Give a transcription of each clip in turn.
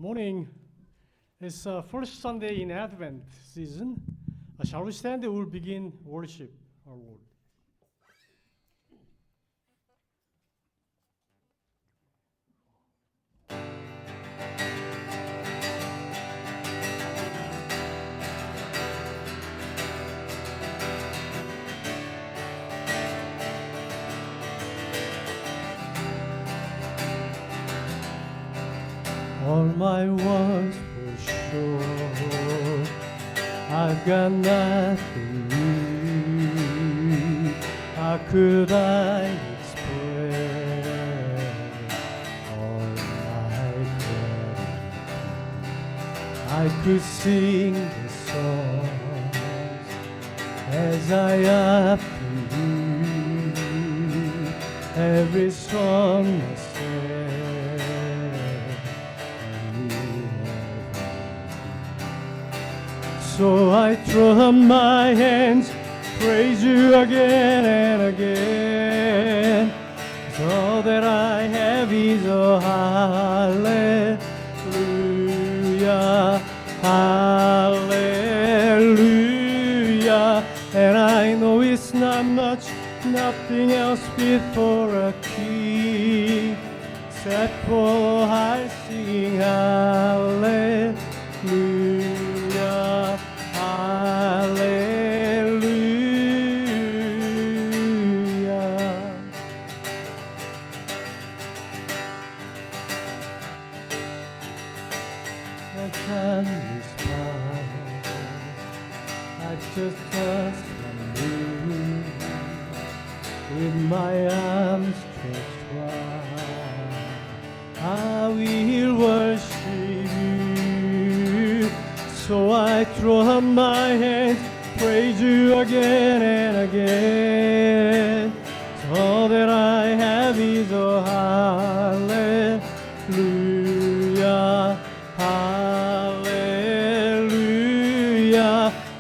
Morning. It's first Sunday in Advent season. Shall we stand? We'll begin worship our Lord. All my wants were sure, I've got nothing new. How could I express all my gratitude? I could sing the songs as I often do, every song I sing. So I throw up my hands, praise you again and again. 'Cause all that I have is a hallelujah, hallelujah. And I know it's not much, nothing else fit for a king, except for I sing hallelujah. Hallelujah. The time is past, I just trust in you, with my arms stretched wide, I will worship you. So I throw up my hands, praise you again and again. So all that I have is a hallelujah, hallelujah.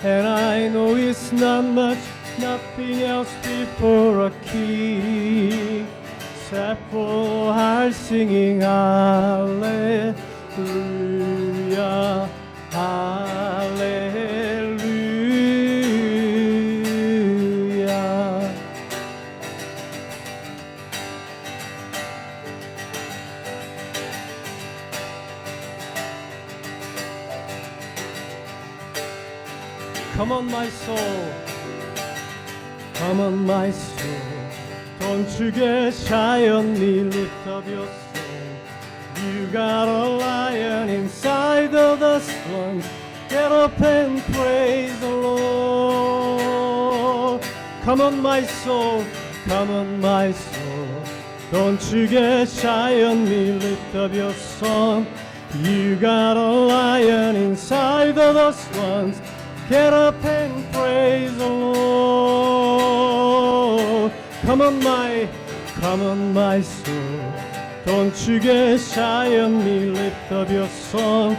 And I know it's not much, nothing else fit for a king, except for our singing hallelujah. Hallelujah. Come on, my soul. Come on, my soul. Don't you get shy on me, lift up your soul. You got a lion inside of the slums. Get up and praise the Lord. Come on, my soul. Come on, my soul. Don't you get shy on me, lift up your song. You got a lion inside of the slums. Get up and praise the Lord. Come on, my soul. Don't you get shy on me, lift up your song.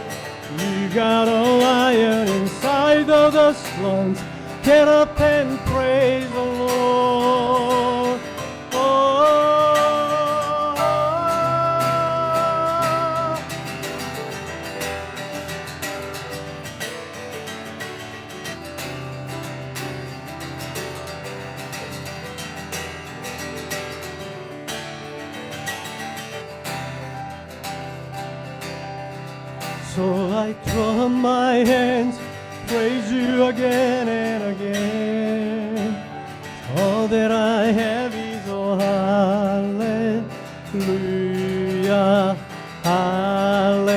You got a lion inside of the slums. Get up and praise the Lord. So I throw up my hands, praise you again and again. All that I have is a hallelujah, hallelujah.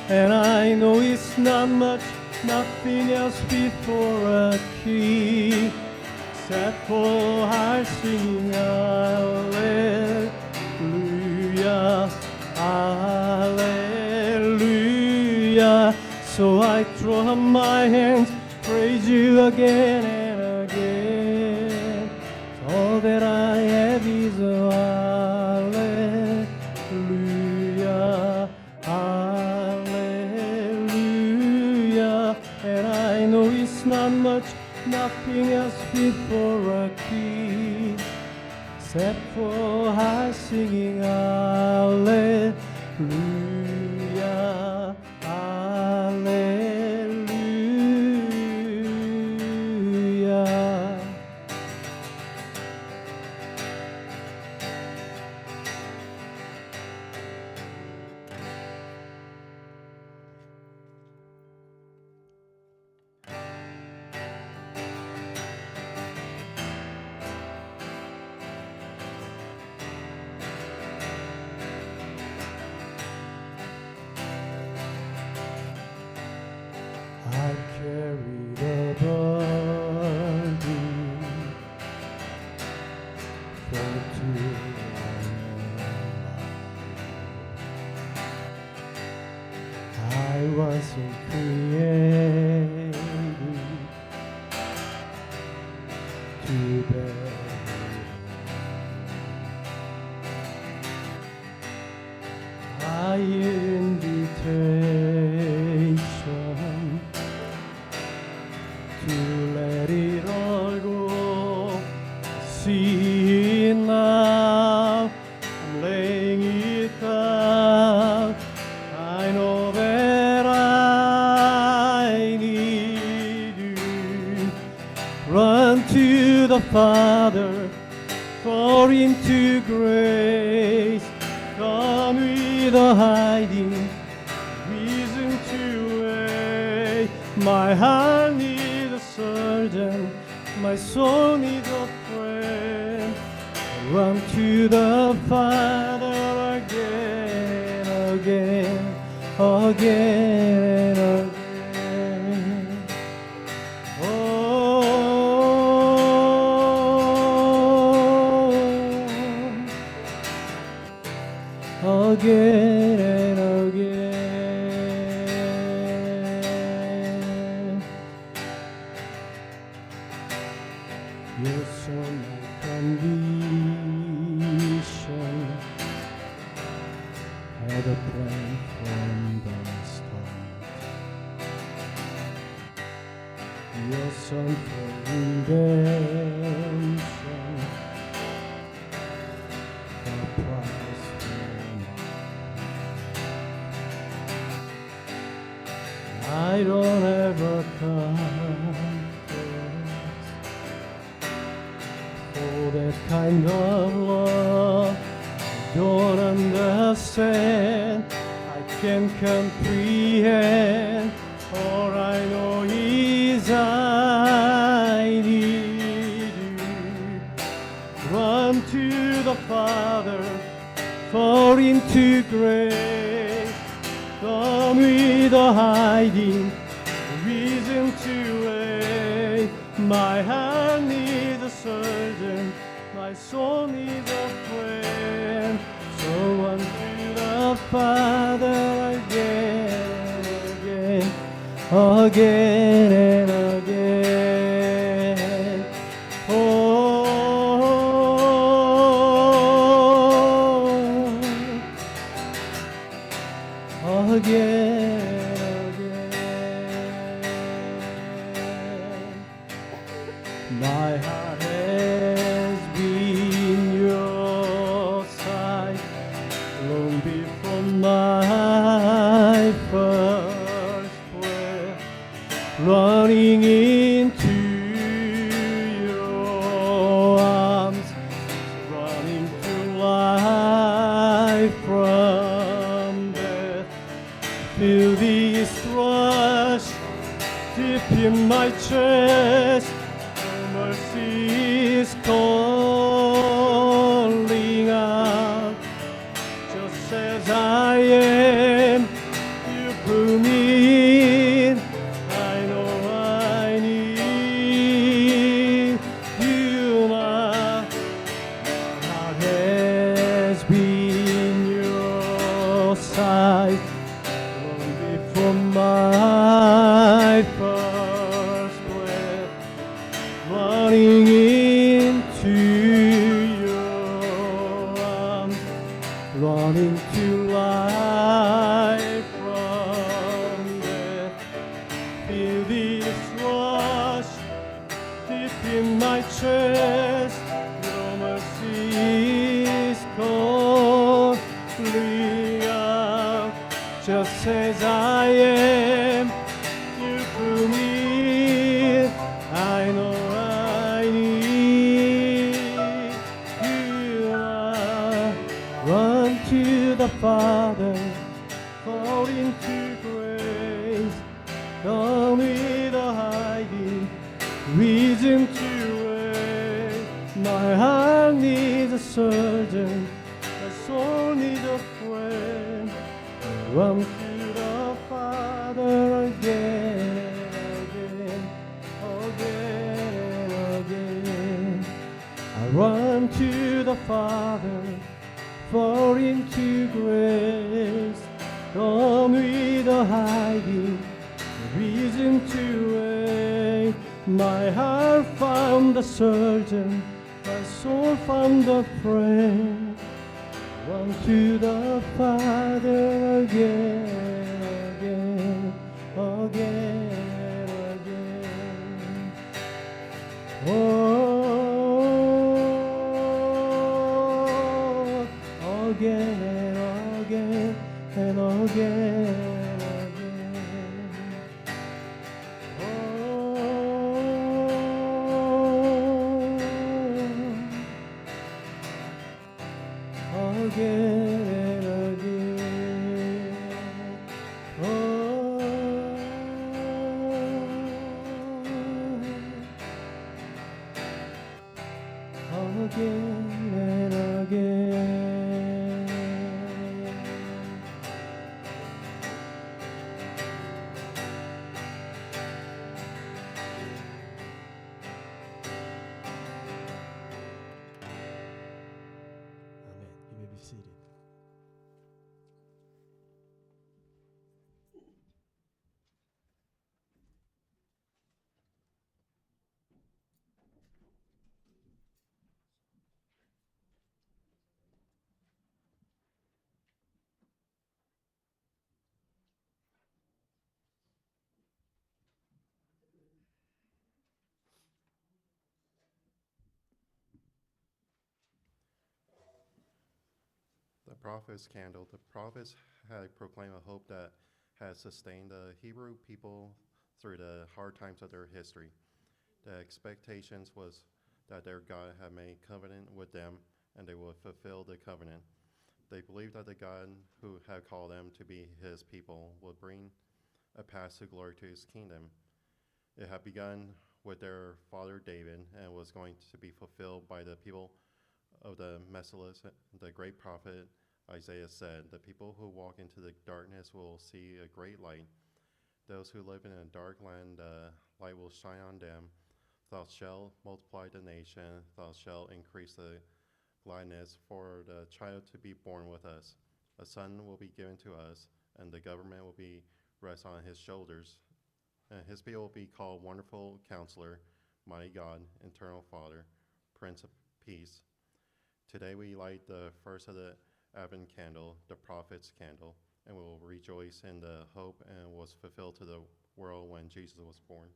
And I know it's not much, nothing else fit for a king, except for our singing hallelujah, hallelujah. So I throw up my hands, praise you again and again. All that I have is a hallelujah, hallelujah. And I know it's not much, nothing else fit for a king, except for our singing hallelujah. 할렐루야. I carried a burden for too long. I wasn't created to bear it. I invitation to let it all go. See it now, I'm laying it down. I know that I need you. Run to the Father, for into grace. Come with a hiding reason to wait. My heart needs a surgeon, my soul needs a friend. Run to the Father again, again, again, again. Oh, again and again. You're so my condition, had a plan from the start. Your son for redemption, the price for I don't ever confess for that kind of love. I don't understand, I can't comprehend. All I know is I need you. Run to the Father, fall into grace. Come with a hiding reason to wait. My heart needs a surgeon, my soul needs a friend. So run to the Father again, again, again and again. Oh, again, again. My heart has been your sight long before my first breath, running into your arms, running to life from death. Feel this rush deep in my chest. Mercy is calling out. Just as I am, you pull me in. I know I need you. My heart has been your sight long before my first breath, running into your arms, running to life from death. Feel this rush deep in my chest. Your mercy is calling out. just as I am. You through me, I know I need you. I run to the Father, fall into grace. Come with a hiding reason to wait. My heart needs a surgeon, my soul needs a friend. Run to the Father again, again, again, again. I run to the Father, fall into grace. Come with a hiding reason to wait. My heart found a surgeon, my soul found a friend. Run to the Father again, again, again, again. Oh, again and again and again. Again and again, again and again. Amen. You may be seated. The prophet's candle. The prophets had proclaimed a hope that had sustained the Hebrew people through the hard times of their history. The expectations was that their God had made covenant with them and they would fulfill the covenant. They believed that the God who had called them to be his people would bring a path to glory to his kingdom. It had begun with their father David and was going to be fulfilled by the people of the Messiah. The great prophet Isaiah said, "The people who walk into the darkness will see a great light. Those who live in a dark land, the light will shine on them. Thou shalt multiply the nation, thou shalt increase the gladness for the child to be born with us. A son will be given to us, and the government will be rest on his shoulders. And his people will be called Wonderful Counselor, Mighty God, Eternal Father, Prince of Peace." Today we light the first of the Advent candle, the prophet's candle, and we will rejoice in the hope and was fulfilled to the world when Jesus was born.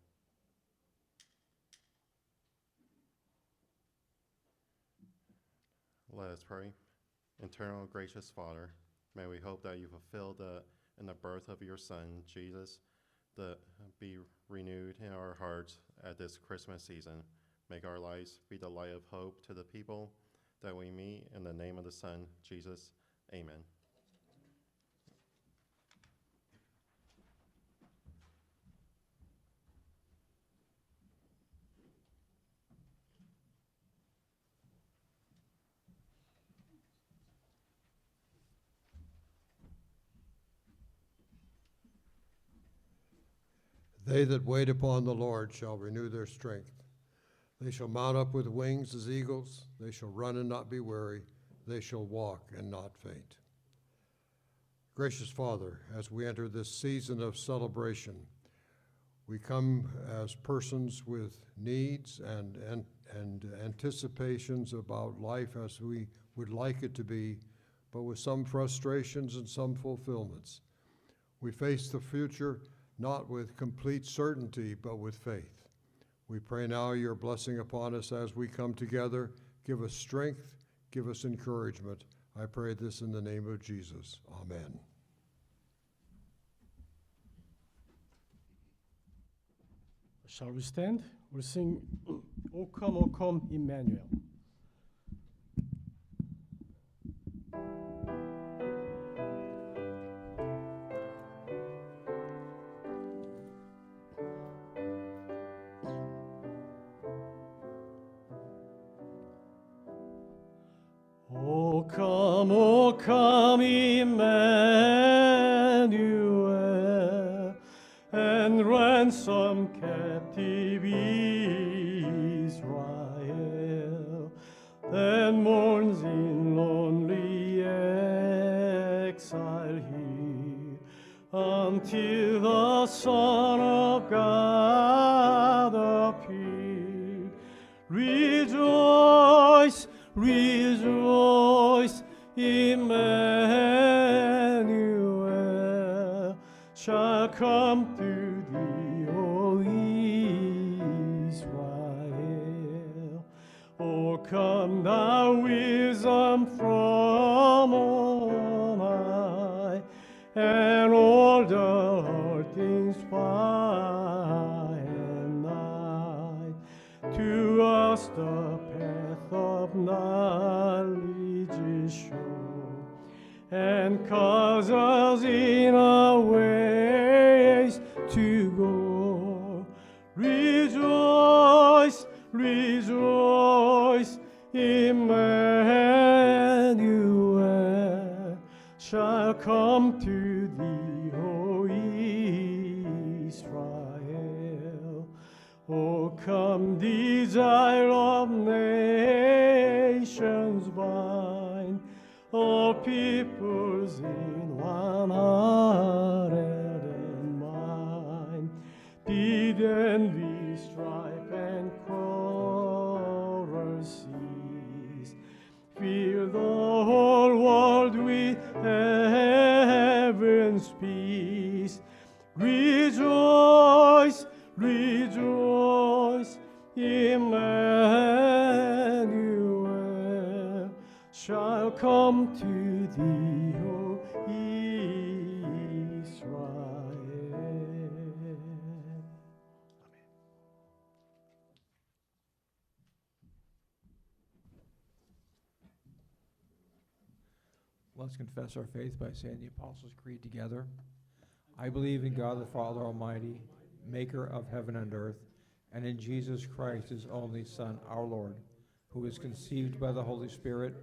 Let us pray. Eternal gracious Father, may we hope that you fulfill in the birth of your Son, Jesus, be renewed in our hearts at this Christmas season. Make our lives be the light of hope to the people that we meet. In the name of the Son, Jesus, amen. They that wait upon the Lord shall renew their strength. They shall mount up with wings as eagles. They shall run and not be weary. They shall walk and not faint. Gracious Father, as we enter this season of celebration, we come as persons with needs and anticipations about life as we would like it to be, but with some frustrations and some fulfillments. We face the future not with complete certainty, but with faith. We pray now your blessing upon us as we come together. Give us strength, give us encouragement. I pray this in the name of Jesus. Amen. Shall we stand? We'll sing O Come, Emmanuel. O come, Emmanuel, and ransom captive Israel, that mourns in lonely exile here, until the Son of God appear. Rejoice, rejoice, Emmanuel shall come to thee, O Israel. O come, thou wisdom from on high, and all the things by and night, to us the path of knowledge is shown, and cause us in our ways to go. Rejoice, rejoice, Emmanuel shall come to thee, O Israel. O come, desire of nations bind, all peoples in one heart and mind. Did envy, strife, and quarrel cease, fill the whole world with heaven's peace. Rejoice, rejoice, Emmanuel shall come to thee, O Israel. Let's confess our faith by saying the Apostles' Creed together. I believe in God the Father Almighty, maker of heaven and earth, and in Jesus Christ, his only Son, our Lord, who was conceived by the Holy Spirit,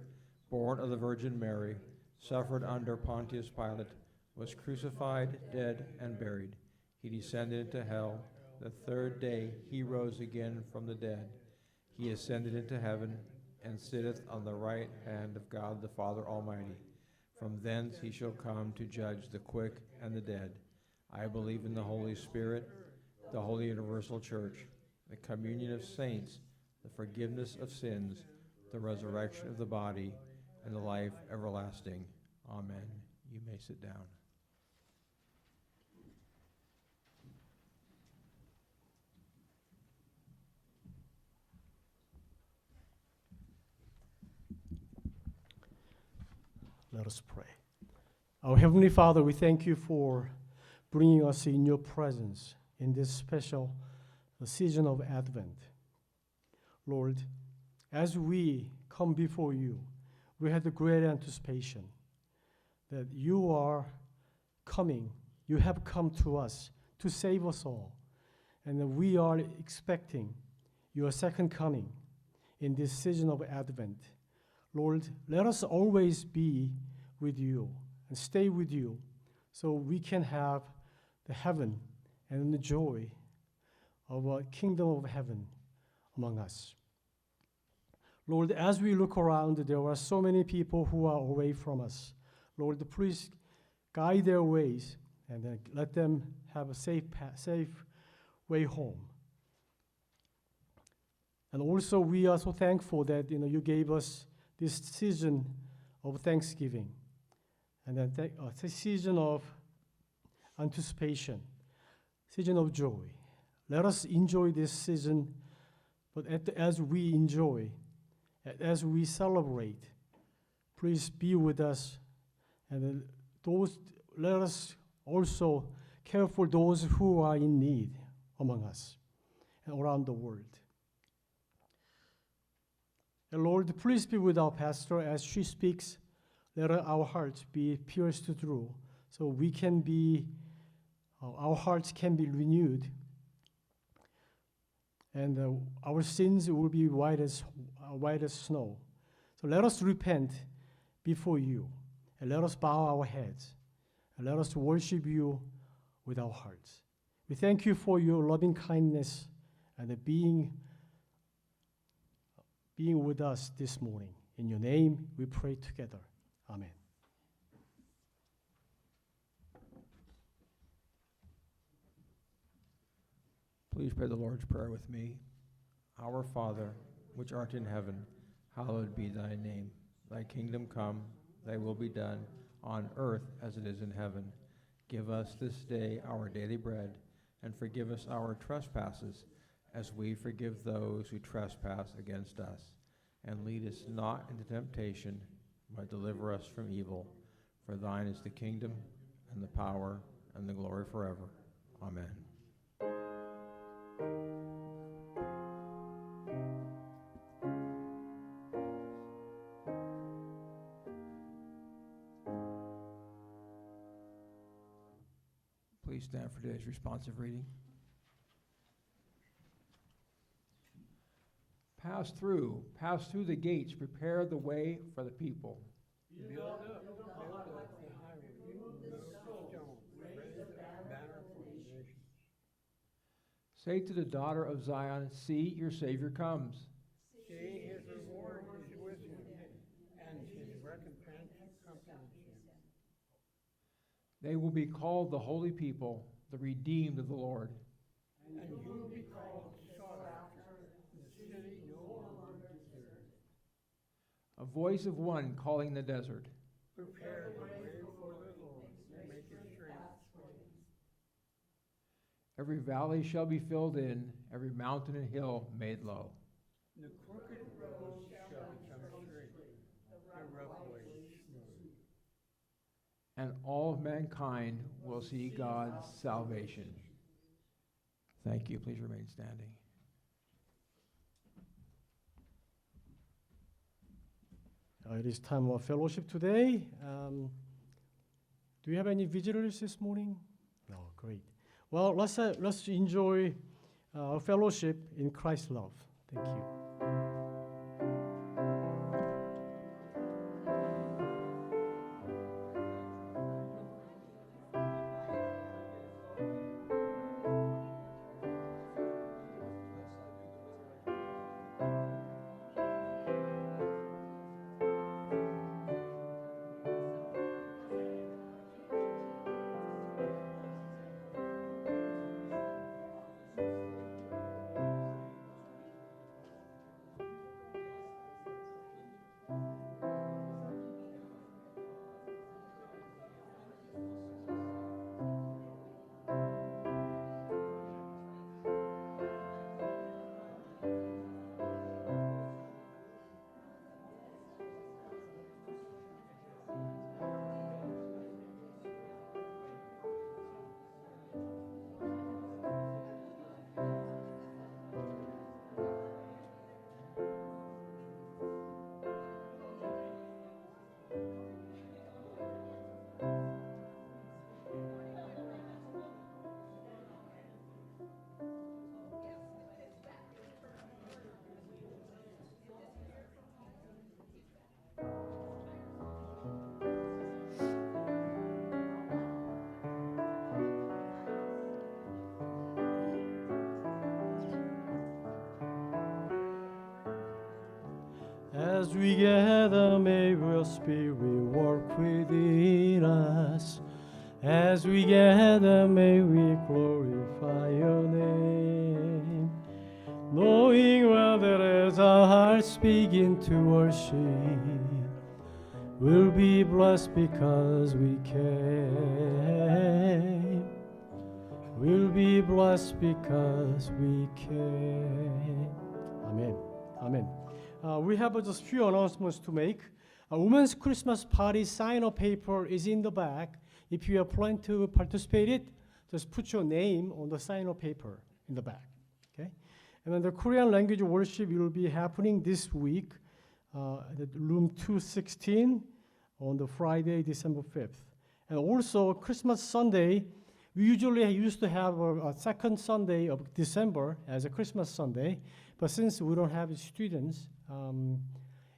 born of the Virgin Mary, suffered under Pontius Pilate, was crucified, dead, and buried. He descended into hell. The third day he rose again from the dead. He ascended into heaven, and sitteth on the right hand of God the Father Almighty. From thence he shall come to judge the quick and the dead. I believe in the Holy Spirit, the holy universal church, the communion of saints, the forgiveness of sins, the resurrection of the body, and the life everlasting. Amen. You may sit down. Let us pray. Our Heavenly Father, we thank you for bringing us in your presence in this special season of Advent. Lord, as we come before you, we had the great anticipation that you are coming. You have come to us to save us all. And that we are expecting your second coming in this season of Advent. Lord, let us always be with you and stay with you so we can have the heaven and the joy of a kingdom of heaven among us. Lord, as we look around, there are so many people who are away from us. Lord, please guide their ways and let them have a safe way home. And also, we are so thankful that you gave us this season of Thanksgiving, and then a season of anticipation, season of joy. Let us enjoy this season, but as we enjoy, as we celebrate, please be with us, and let us also care for those who are in need among us. and around the world. And Lord, please be with our pastor as she speaks. Let our hearts be pierced through, so we can be, our hearts can be renewed, and our sins will be white as snow. So let us repent before you, and let us bow our heads, and let us worship you with our hearts. We thank you for your loving kindness and being with us this morning. In your name, we pray together. Amen. Please pray the Lord's Prayer with me. Our Father, which art in heaven, hallowed be thy name. Thy kingdom come, thy will be done, on earth as it is in heaven. Give us this day our daily bread, and forgive us our trespasses, as we forgive those who trespass against us. And lead us not into temptation, but deliver us from evil. For thine is the kingdom, and the power, and the glory forever. Amen. Please stand for today's responsive reading. Pass through the gates, prepare the way for the people. Build up the highway, remove the stone, raise the banner for the nations. Say to the daughter of Zion, see, your Savior comes. See, his reward is with him, and his recompense accompanies him. They will be called the holy people, the redeemed of the Lord. And you will be called sought after, the city no longer deserted. A voice of one calling the desert. Prepare the way for the Lord, make it straight. Every valley shall be filled in, every mountain and hill made low. The crooked roads shall become straight, the rough ways smooth. And all of mankind will see God's salvation. Thank you. Please remain standing. It is time of fellowship today. Do you have any visitors this morning? No, great. Well, let's enjoy our fellowship in Christ's love. Thank you. As we gather, may your Spirit work within us. As we gather, may we glorify your name. Knowing well that as our hearts begin to worship, we'll be blessed because we came. We'll be blessed because we came. Amen. Amen. We have just a few announcements to make. A Women's Christmas Party sign-up paper is in the back. If you are planning to participate in it, just put your name on the sign-up paper in the back. Okay. And then the Korean language worship will be happening this week at room 216 on the Friday, December 5th. And also Christmas Sunday, we usually used to have a second Sunday of December as a Christmas Sunday, but since we don't have students,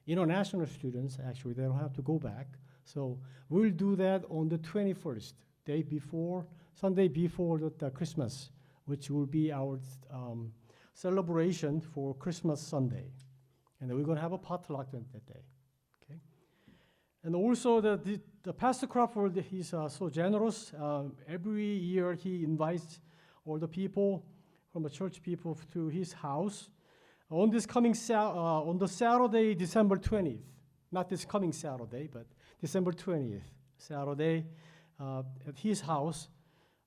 international students, actually, they don't have to go back. So we'll do that on the 21st, day before, Sunday before the Christmas, which will be our celebration for Christmas Sunday. And then we're going to have a potluck on that day. Okay. And also the Pastor Crawford, he's so generous. Every year he invites all the people from the church people to his house. On this coming on the Saturday, December 20th, not this coming Saturday, but December 20th, Saturday, at his house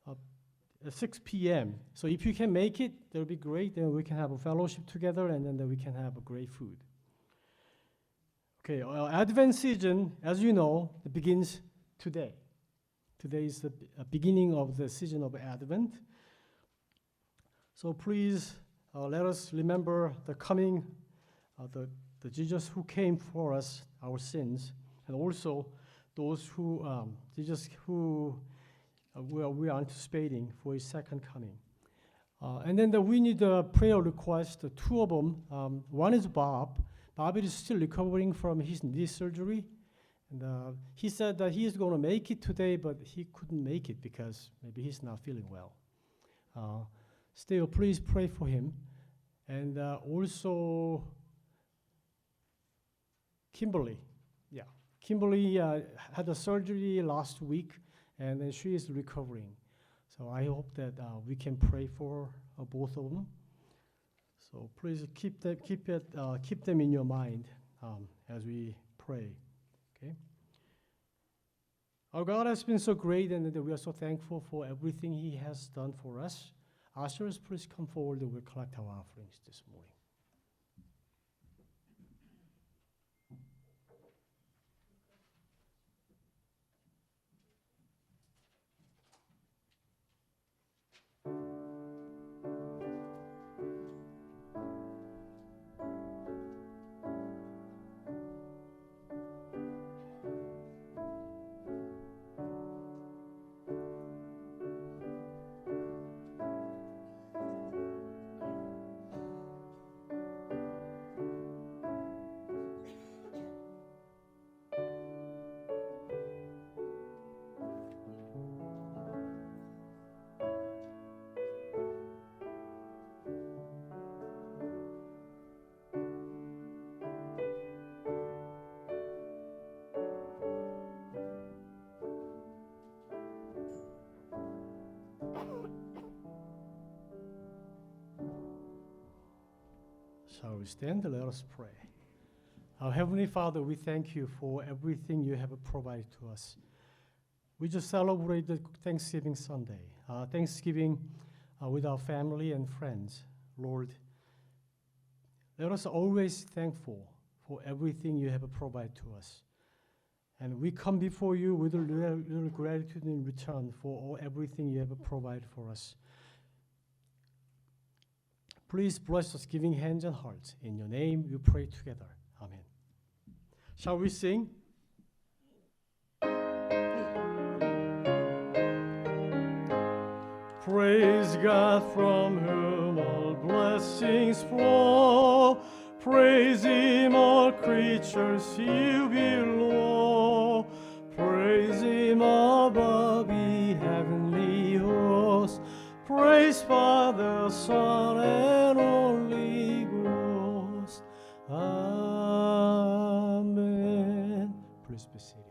at 6 p.m. So if you can make it, that'll be great. Then we can have a fellowship together, and then we can have a great food. Okay, Advent season, as you know, it begins today. Today is the beginning of the season of Advent. So please let us remember the coming, the Jesus who came for us, our sins, and also those who Jesus who we are anticipating for His second coming. And then we need a prayer request. Two of them. One is Bob. Bob is still recovering from his knee surgery, and he said that he is going to make it today, but he couldn't make it because maybe he's not feeling well. Still, please pray for him. And also, Kimberly. Yeah, Kimberly had a surgery last week, and then she is recovering. So I hope that we can pray for both of them. So please keep them in your mind as we pray. Okay. Our God has been so great, and we are so thankful for everything He has done for us. Ushers, please come forward and we'll collect our offerings this morning. Shall we stand? Let us pray. Our Heavenly Father, we thank you for everything you have provided to us. We just celebrated Thanksgiving Sunday, Thanksgiving with our family and friends. Lord, let us always thankful for everything you have provided to us. And we come before you with a little gratitude in return for everything you have provided for us. Please bless us, giving hands and hearts. In your name we pray together. Amen. Shall we sing? Praise God from whom all blessings flow. Praise Him, all creatures you below. Praise Him above, ye heavenly hosts. Praise Father, Son, and Holy Ghost. Amen. Please be seated.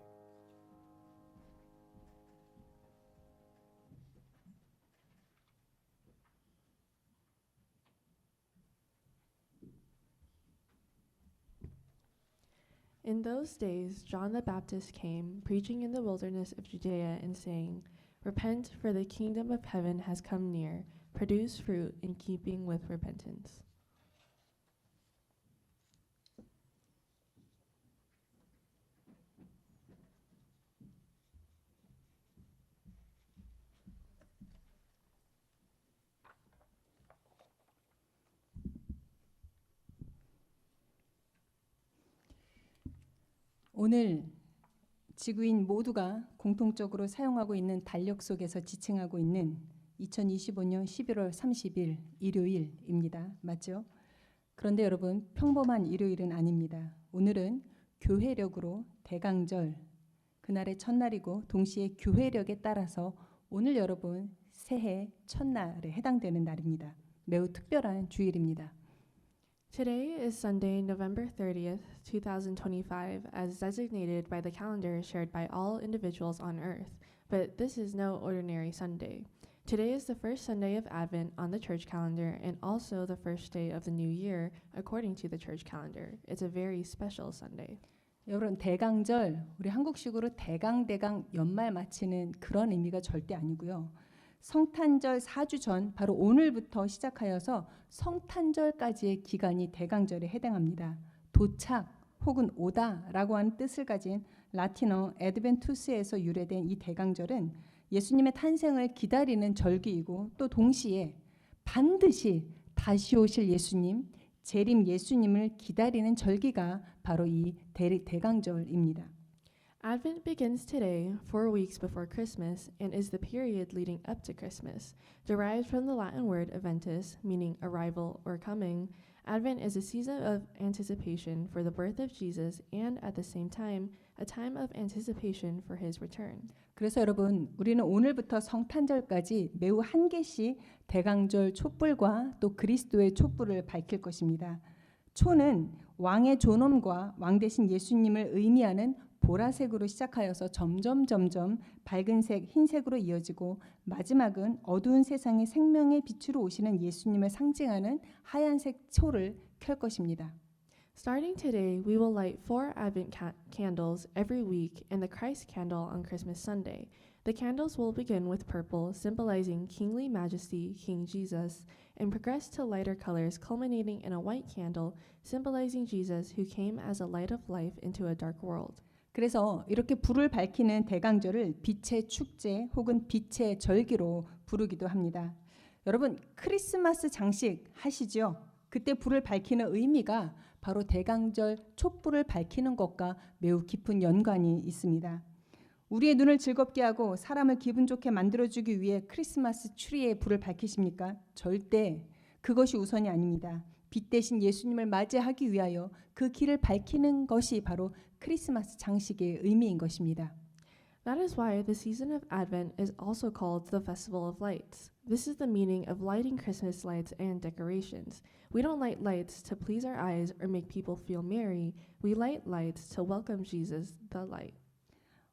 In those days, John the Baptist came, preaching in the wilderness of Judea and saying, "Repent, for the kingdom of heaven has come near. Produce fruit in keeping with repentance." 오늘 지구인 모두가 공통적으로 사용하고 있는 달력 속에서 지칭하고 있는 2025년 11월 30일 일요일입니다. 맞죠? 그런데 여러분, 평범한 일요일은 아닙니다. 오늘은 교회력으로 대강절, 그날의 첫날이고 동시에 교회력에 따라서 오늘 여러분 새해 첫날에 해당되는 날입니다. 매우 특별한 주일입니다. Today is Sunday, November 30th, 2025, as designated by the calendar shared by all individuals on earth. But this is no ordinary Sunday. Today is the first Sunday of Advent on the church calendar and also the first day of the new year according to the church calendar. It's a very special Sunday. 여러분, 대강절, 우리 한국식으로 대강 연말 마치는 그런 의미가 절대 아니고요. 성탄절 4주 전, 바로 오늘부터 시작하여서 성탄절까지의 기간이 대강절에 해당합니다. 도착 혹은 오다라고 하는 뜻을 가진 라틴어 에드벤투스에서 유래된 이 대강절은 예수님의 탄생을 기다리는 절기이고 또 동시에 반드시 다시 오실 예수님, 재림 예수님을 기다리는 절기가 바로 이 대강절입니다. Advent begins today, 4 weeks before Christmas, and is the period leading up to Christmas. Derived from the Latin word adventus, meaning arrival or coming, Advent is a season of anticipation for the birth of Jesus and at the same time, a time of anticipation for his return. 그래서 여러분, 우리는 오늘부터 성탄절까지 매우 한 개씩 대강절 촛불과 또 그리스도의 촛불을 밝힐 것입니다. 초는 왕의 존엄과 왕 대신 예수님을 의미하는 보라색으로 시작하여서 점점 밝은색, 흰색으로 이어지고 마지막은 어두운 세상의 생명의 빛으로 오시는 예수님을 상징하는 하얀색 초를 켤 것입니다. Starting today, we will light 4 Advent candles every week and the Christ candle on Christmas Sunday. The candles will begin with purple, symbolizing kingly majesty, King Jesus, and progress to lighter colors, culminating in a white candle, symbolizing Jesus who came as a light of life into a dark world. 그래서 이렇게 불을 밝히는 대강절을 빛의 축제 혹은 빛의 절기로 부르기도 합니다. 여러분, 크리스마스 장식 하시죠? 그때 불을 밝히는 의미가 바로 대강절 촛불을 밝히는 것과 매우 깊은 연관이 있습니다. 우리의 눈을 즐겁게 하고 사람을 기분 좋게 만들어주기 위해 크리스마스 트리에 불을 밝히십니까? 절대 그것이 우선이 아닙니다. 빛 대신 예수님을 맞이하기 위하여 그 길을 밝히는 것이 바로 크리스마스 장식의 의미인 것입니다. That is why the season of Advent is also called the Festival of Lights. This is the meaning of lighting Christmas lights and decorations. We don't light lights to please our eyes or make people feel merry. We light lights to welcome Jesus, the light.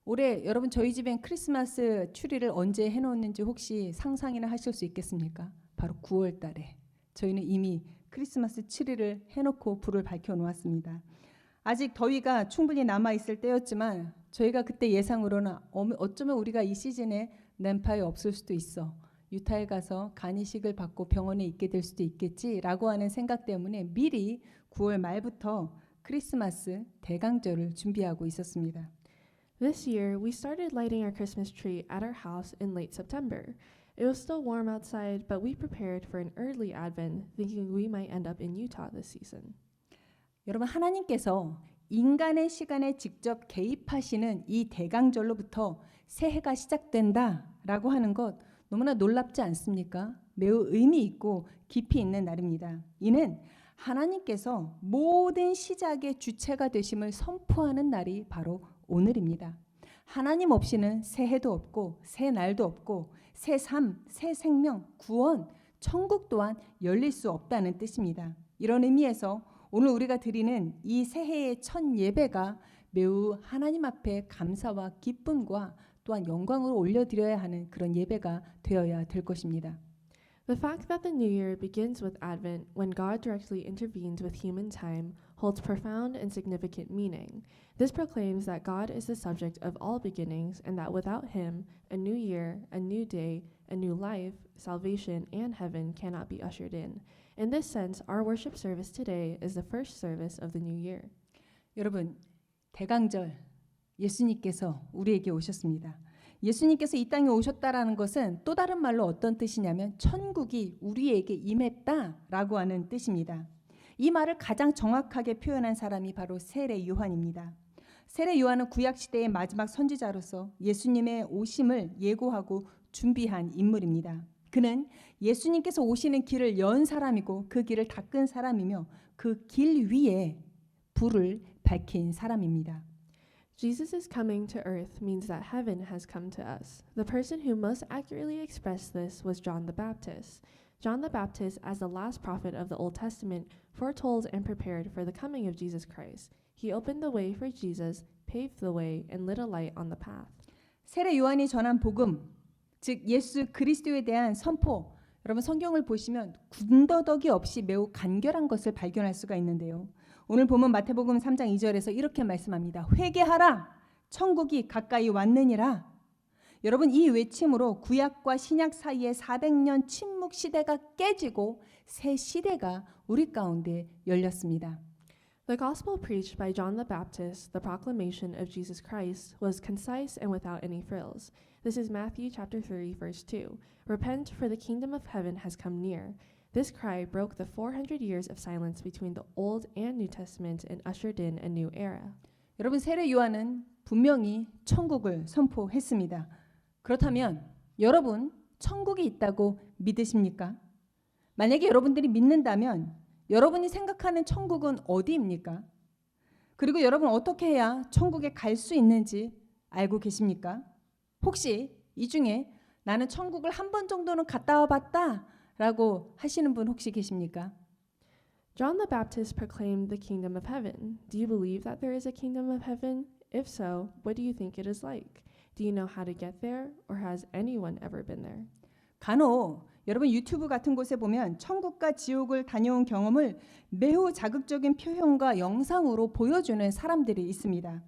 올해 여러분 저희 집엔 크리스마스 트리를 언제 해놓았는지 혹시 상상이나 하실 수 있겠습니까? 바로 9월 달에 저희는 이미 크리스마스 트리를 해놓고 불을 밝혀놓았습니다. 아직 더위가 충분히 남아있을 때였지만 저희가 그때 예상으로는 어쩌면 우리가 이 시즌에 램파에 없을 수도 있어. 유타에 가서 간이식을 받고 병원에 있게 될 수도 있겠지라고 하는 생각 때문에 미리 9월 말부터 크리스마스 대강절을 준비하고 있었습니다. This year, we started lighting our Christmas tree at our house in late September. It was still warm outside, but we prepared for an early Advent, thinking we might end up in Utah this season. 여러분, 하나님께서 인간의 시간에 직접 개입하시는 이 대강절로부터 새해가 시작된다라고 하는 것 너무나 놀랍지 않습니까? 매우 의미 있고 깊이 있는 날입니다. 이는 하나님께서 모든 시작의 주체가 되심을 선포하는 날이 바로 오늘입니다. 하나님 없이는 새해도 없고 새 날도 없고 새 삶, 새 생명, 구원, 천국 또한 열릴 수 없다는 뜻입니다. 이런 의미에서 오늘 우리가 드리는 이 새해의 첫 예배가 매우 하나님 앞에 감사와 기쁨과 또한 영광으로 올려드려야 하는 그런 예배가 되어야 될 것입니다. The fact that the new year begins with Advent, when God directly intervenes with human time, holds profound and significant meaning. This proclaims that God is the subject of all beginnings and that without him, a new year, a new day, a new life, salvation, and heaven cannot be ushered in. In this sense, our worship service today is the first service of the new year. 여러분, 대강절 예수님께서 우리에게 오셨습니다. 예수님께서 이 땅에 오셨다라는 것은 또 다른 말로 어떤 뜻이냐면 천국이 우리에게 임했다라고 하는 뜻입니다. 이 말을 가장 정확하게 표현한 사람이 바로 세례 요한입니다. 세례 요한은 구약 시대의 마지막 선지자로서 예수님의 오심을 예고하고 준비한 인물입니다. 그는 예수님께서 오시는 길을 연 사람이고 그 길을 닦은 사람이며 그 길 위에 불을 밝힌 사람입니다. Jesus' coming to earth means that heaven has come to us. The person who most accurately expressed this was John the Baptist. John the Baptist, as the last prophet of the Old Testament, foretold and prepared for the coming of Jesus Christ. He opened the way for Jesus, paved the way, and lit a light on the path. 세례 요한이 전한 복음, 즉 예수 그리스도에 대한 선포, 여러분 성경을 보시면 군더더기 없이 매우 간결한 것을 발견할 수가 있는데요. 오늘 보면 마태복음 3장 2절에서 이렇게 말씀합니다. 회개하라, 천국이 가까이 왔느니라. 여러분 이 외침으로 구약과 신약 사이의 400년 침묵 시대가 깨지고 새 시대가 우리 가운데 열렸습니다. The gospel preached by John the Baptist, the proclamation of Jesus Christ, was concise and without any frills. This is Matthew chapter 3, verse 2. Repent, for the kingdom of heaven has come near. This cry broke the 400 years of silence between the Old and New Testament and ushered in a new era. 여러분 세례 요한은 분명히 천국을 선포했습니다. 그렇다면 여러분 천국이 있다고 믿으십니까? 만약에 여러분들이 믿는다면 여러분이 생각하는 천국은 어디입니까? 그리고 여러분 어떻게 해야 천국에 갈 수 있는지 알고 계십니까? 혹시 이 중에 나는 천국을 한 번 정도는 갔다 와봤다 라고 하시는 분 혹시 계십니까? John the Baptist proclaimed the kingdom of heaven. Do you believe that there is a kingdom of heaven? If so, what do you think it is like? Do you know how to get there, or has anyone ever been there? 간혹 여러분 유튜브 같은 곳에 보면 천국과 지옥을 다녀온 경험을 매우 자극적인 표현과 영상으로 보여주는 사람들이 있습니다.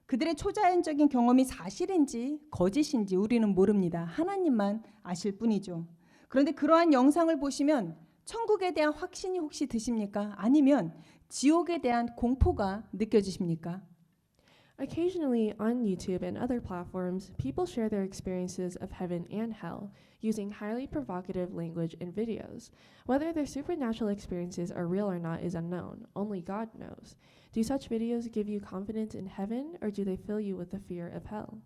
그들의 초자연적인 경험이 사실인지 거짓인지 우리는 모릅니다. 하나님만 아실 뿐이죠. 그런데 그러한 영상을 보시면 천국에 대한 확신이 혹시 드십니까? 아니면 지옥에 대한 공포가 느껴지십니까? Occasionally, on YouTube and other platforms, people share their experiences of heaven and hell using highly provocative language and videos. Whether their supernatural experiences are real or not is unknown. Only God knows. Do such videos give you confidence in heaven, or do they fill you with the fear of hell?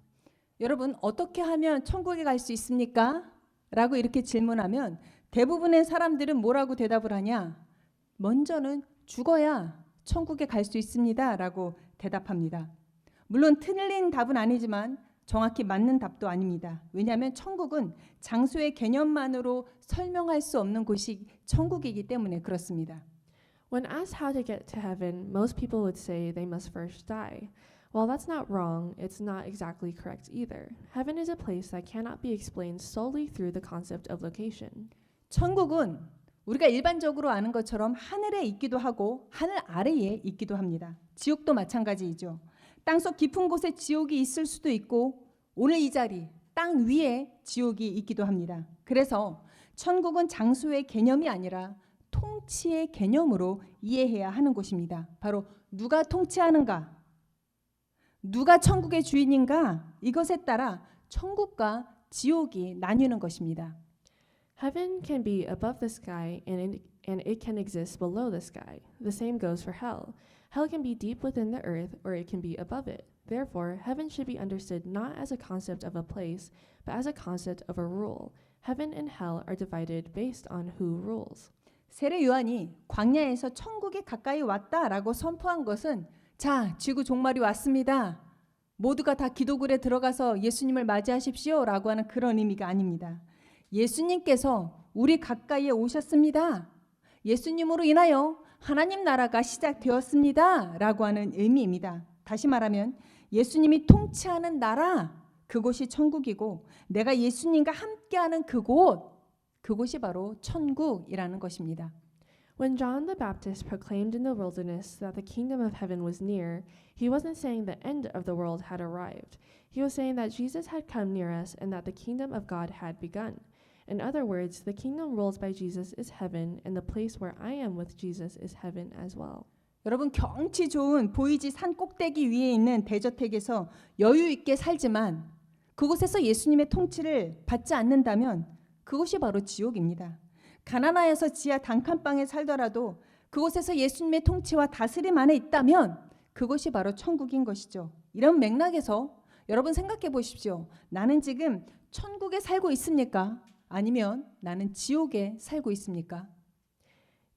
여러분 어떻게 하면 천국에 갈 수 있습니까? 라고 이렇게 질문하면 대부분의 사람들은 뭐라고 대답을 하냐? 먼저는 죽어야 천국에 갈 수 있습니다 라고 대답합니다. 물론 틀린 답은 아니지만 정확히 맞는 답도 아닙니다. 왜냐하면 천국은 장소의 개념만으로 설명할 수 없는 곳이 천국이기 때문에 그렇습니다. When asked how to get to heaven, most people would say they must first die. While that's not wrong, it's not exactly correct either. Heaven is a place that cannot be explained solely through the concept of location. 천국은 우리가 일반적으로 아는 것처럼 하늘에 있기도 하고 하늘 아래에 있기도 합니다. 지옥도 마찬가지이죠. 땅속 깊은 곳에 지옥이 있을 수도 있고 오늘 이 자리 땅 위에 지옥이 있기도 합니다. 그래서 천국은 장소의 개념이 아니라 통치의 개념으로 이해해야 하는 곳입니다. 바로 누가 통치하는가? 누가 천국의 주인인가? 이것에 따라 천국과 지옥이 나뉘는 것입니다. Heaven can be above the sky and it can exist below the sky. The same goes for hell. Hell can be deep within the earth or it can be above it. Therefore, heaven should be understood not as a concept of a place, but as a concept of a rule. Heaven and hell are divided based on who rules. 세례 요한이 광야에서 천국에 가까이 왔다라고 선포한 것은 자, 지구 종말이 왔습니다. 모두가 다 기도굴에 들어가서 예수님을 맞이하십시오 라고 하는 그런 의미가 아닙니다. 예수님께서 우리 가까이에 오셨습니다. 예수님으로 인하여 하나님 나라가 시작되었습니다 라고 하는 의미입니다. 다시 말하면 예수님이 통치하는 나라, 그곳이 천국이고 내가 예수님과 함께하는 그곳이 바로 천국이라는 것입니다. When John the Baptist proclaimed in the wilderness that the kingdom of heaven was near, he wasn't saying the end of the world had arrived. He was saying that Jesus had come near us and that the kingdom of God had begun. In other words, the kingdom ruled by Jesus is heaven, and the place where I am with Jesus is heaven as well. 여러분 경치 좋은 보이지 산 꼭대기 위에 있는 대저택에서 여유 있게 살지만 그곳에서 예수님의 통치를 받지 않는다면 그곳이 바로 지옥입니다. 가나나에서 지하 단칸방에 살더라도 그곳에서 예수님의 통치와 다스림 안에 있다면 그것이 바로 천국인 것이죠. 이런 맥락에서 여러분 생각해 보십시오. 나는 지금 천국에 살고 있습니까? 아니면 나는 지옥에 살고 있습니까?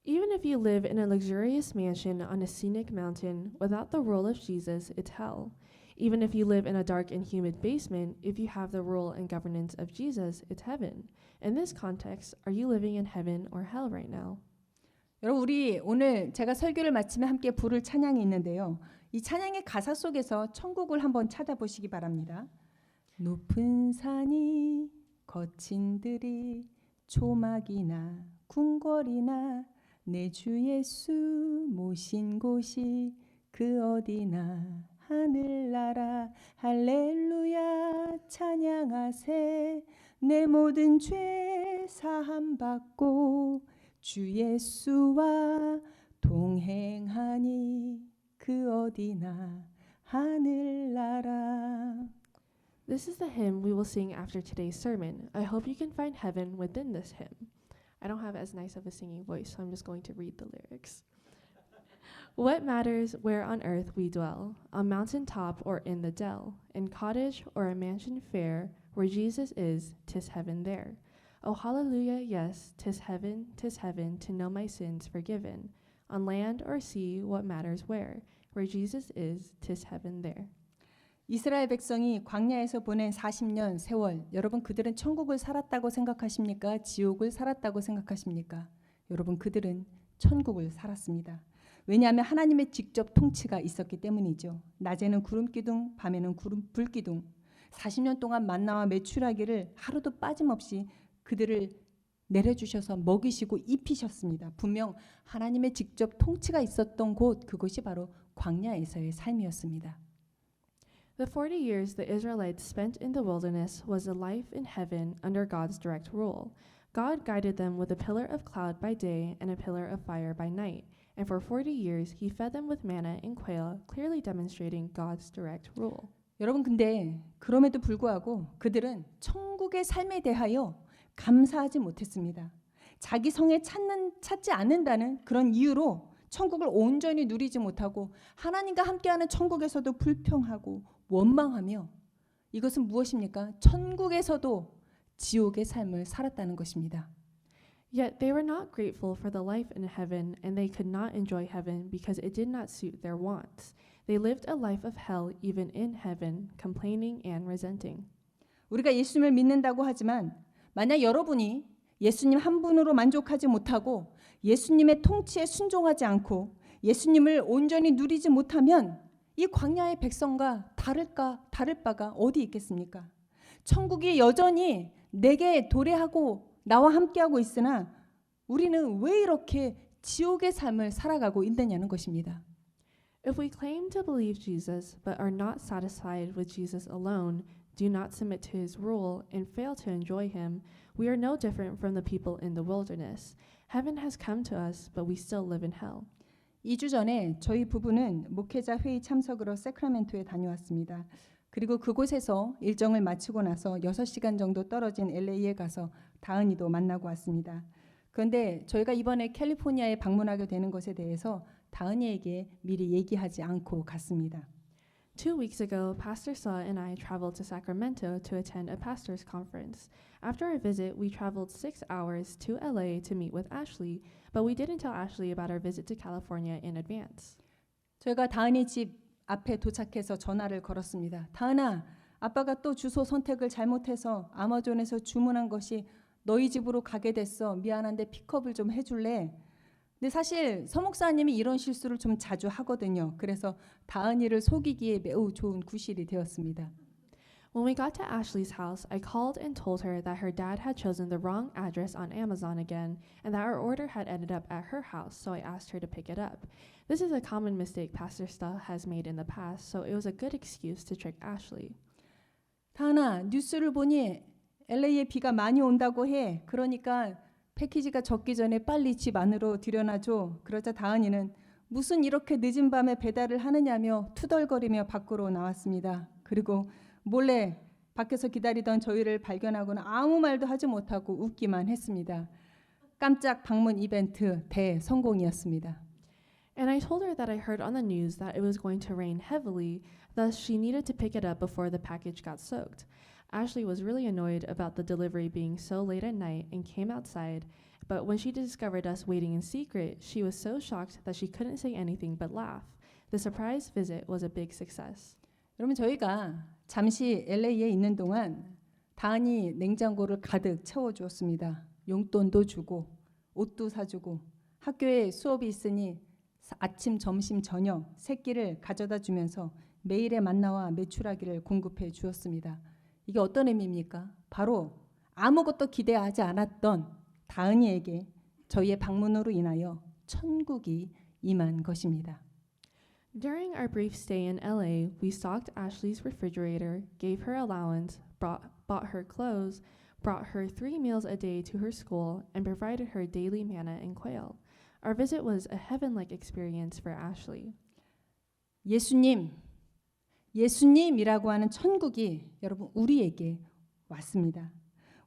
Even if you live in a luxurious mansion on a scenic mountain, without the rule of Jesus, it's hell. Even if you live in a dark and humid basement, if you have the rule and governance of Jesus, it's heaven. In this context, are you living in heaven or hell right now? 여러분 우리 오늘 제가 설교를 마치면 함께 부를 찬양이 있는데요. 이 찬양의 가사 속에서 천국을 한번 찾아보시기 바랍니다. 높은 산이 거친 들이 초막이나 궁궐이나 내 주 예수 모신 곳이 그 어디나 하늘나라 할렐루야 찬양하세 내 모든 죄 사함 받고 주 예수와 동행하니 그 어디나 하늘나라. This is the hymn we will sing after today's sermon. I hope you can find heaven within this hymn. I don't have as nice of a singing voice, so I'm just going to read the lyrics. What matters where on earth we dwell, on mountain top or in the dell, in cottage or a mansion fair, where Jesus is, 'tis heaven there. Oh hallelujah, yes, 'tis heaven to know my sins forgiven. On land or sea, what matters where Jesus is, 'tis heaven there. 이스라엘 백성이 광야에서 보낸 40년 세월, 여러분 그들은 천국을 살았다고 생각하십니까? 지옥을 살았다고 생각하십니까? 여러분 그들은 천국을 살았습니다. 왜냐하면 하나님의 직접 통치가 있었기 때문이죠. 낮에는 구름 기둥, 밤에는 불 기둥. 40년 동안 만나와 메추라기를 하루도 빠짐없이 그들을 내려주셔서 먹이시고 입히셨습니다. 분명 하나님의 직접 통치가 있었던 곳, 그곳이 바로 광야에서의 삶이었습니다. The 40 years the Israelites spent in the wilderness was a life in heaven under God's direct rule. God guided them with a pillar of cloud by day and a pillar of fire by night. And for 40 years, he fed them with manna and quail, clearly demonstrating God's direct rule. 여러분 근데 그럼에도 불구하고 그들은 천국의 삶에 대하여 감사하지 못했습니다. 자기 성에 찾지 않는다는 그런 이유로 천국을 온전히 누리지 못하고 하나님과 함께하는 천국에서도 불평하고 원망하며 이것은 무엇입니까? 천국에서도 지옥의 삶을 살았다는 것입니다. Yet they were not grateful for the life in heaven, and they could not enjoy heaven because it did not suit their wants. They lived a life of hell even in heaven, complaining and resenting. 우리가 예수님을 믿는다고 하지만 만약 여러분이 예수님 한 분으로 만족하지 못하고 예수님의 통치에 순종하지 않고 예수님을 온전히 누리지 못하면 이 광야의 백성과 다를 바가 어디 있겠습니까? 천국이 여전히 내게 도래하고 나와 함께하고 있으나 우리는 왜 이렇게 지옥의 삶을 살아가고 있느냐는 것입니다. If we claim to believe Jesus but are not satisfied with Jesus alone, do not submit to his rule, and fail to enjoy him, we are no different from the people in the wilderness. Heaven has come to us, but we still live in hell. 2주 전에 저희 부부는 목회자 회의 참석으로 세크라멘토에 다녀왔습니다. 그리고 그곳에서 일정을 마치고 나서 6시간 정도 떨어진 LA에 가서 다은이도 만나고 왔습니다. 그런데 저희가 이번에 캘리포니아에 방문하게 되는 것에 대해서 다은이에게 미리 얘기하지 않고 갔습니다. 2 weeks ago, Pastor Sa and I traveled to Sacramento to attend a pastor's conference. After our visit, we traveled 6 hours to LA to meet with Ashley, but we didn't tell Ashley about our visit to California in advance. 저희가 다은이 집 앞에 도착해서 전화를 걸었습니다. 다은아, 아빠가 또 주소 선택을 잘못해서 아마존에서 주문한 것이 너희 집으로 가게 됐어. 미안한데 픽업을 좀 해줄래? 근데 사실 서 목사님이 이런 실수를 좀 자주 하거든요. 그래서 다은이를 속이기에 매우 좋은 구실이 되었습니다. When we got to Ashley's house, I called and told her that her dad had chosen the wrong address on Amazon again and that our order had ended up at her house, so I asked her to pick it up. This is a common mistake Pastor Sta has made in the past, so it was a good excuse to trick Ashley. 다은아, 뉴스를 보니 LA에 비가 많이 온다고 해. 그러니까 패키지가 적기 전에 빨리 집 안으로 들여놔줘. 그러자 다은이는 무슨 이렇게 늦은 밤에 배달을 하느냐며 투덜거리며 밖으로 나왔습니다. 그리고 몰래 밖에서 기다리던 저희를 발견하고는 아무 말도 하지 못하고 웃기만 했습니다. 깜짝 방문 이벤트 대성공이었습니다. And I told her that I heard on the news that it was going to rain heavily, Thus, she needed to pick it up before the package got soaked. Ashley was really annoyed about the delivery being so late at night and came outside, but when she discovered us waiting in secret, she was so shocked that she couldn't say anything but laugh. The surprise visit was a big success. 여러분 저희가 잠시 LA에 있는 동안 다은이 냉장고를 가득 채워주었습니다. 용돈도 주고 옷도 사주고 학교에 수업이 있으니 아침, 점심, 저녁 세 끼를 가져다 주면서 매일의 만나와 메추라기를 공급해 주었습니다. 이게 어떤 의미입니까? 바로 아무것도 기대하지 않았던 다은이에게 저희의 방문으로 인하여 천국이 임한 것입니다. During our brief stay in LA, we stocked Ashley's refrigerator, gave her allowance, bought her clothes, brought her 3 meals a day to her school, and provided her daily manna and quail. Our visit was a heaven-like experience for Ashley. 예수님이라고 하는 천국이 여러분 우리에게 왔습니다.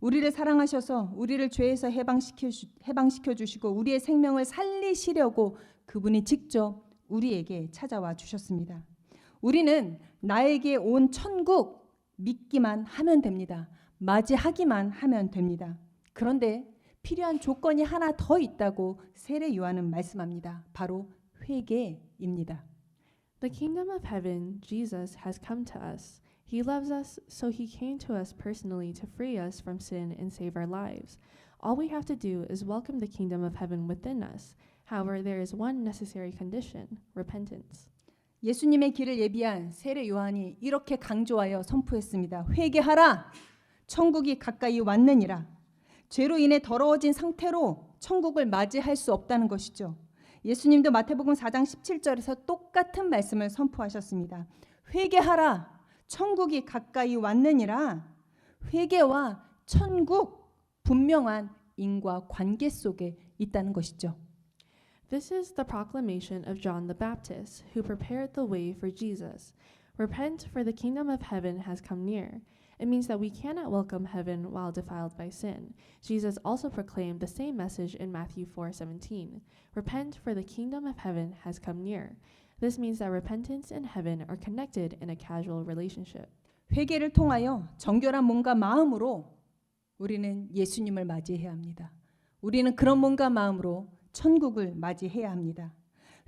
우리를 사랑하셔서 우리를 죄에서 해방시켜 주시고 우리의 생명을 살리시려고 그분이 직접 우리에게 찾아와 주셨습니다. 우리는 나에게 온 천국 믿기만 하면 됩니다. 맞이하기만 하면 됩니다. 그런데 필요한 조건이 하나 더 있다고 세례 요한은 말씀합니다. 바로 회개입니다. The kingdom of heaven, Jesus, has come to us. He loves us, so he came to us personally to free us from sin and save our lives. All we have to do is welcome the kingdom of heaven within us. However, there is one necessary condition, repentance. 예수님의 길을 예비한 세례 요한이 이렇게 강조하여 선포했습니다. 회개하라! 천국이 가까이 왔느니라. 죄로 인해 더러워진 상태로 천국을 맞이할 수 없다는 것이죠. 예수님도 마태복음 4장 17절에서 똑같은 말씀을 선포하셨습니다. 회개하라! 천국이 가까이 왔느니라. 회개와 천국 분명한 인과관계 속에 있다는 것이죠. This is the proclamation of John the Baptist, who prepared the way for Jesus. Repent, for the kingdom of heaven has come near. It means that we cannot welcome heaven while defiled by sin. Jesus also proclaimed the same message in Matthew 4:17. Repent, for the kingdom of heaven has come near. This means that repentance and heaven are connected in a casual relationship. 회개를 통하여 정결한 몸과 마음으로 우리는 예수님을 맞이해야 합니다. 우리는 그런 몸과 마음으로 천국을 맞이해야 합니다.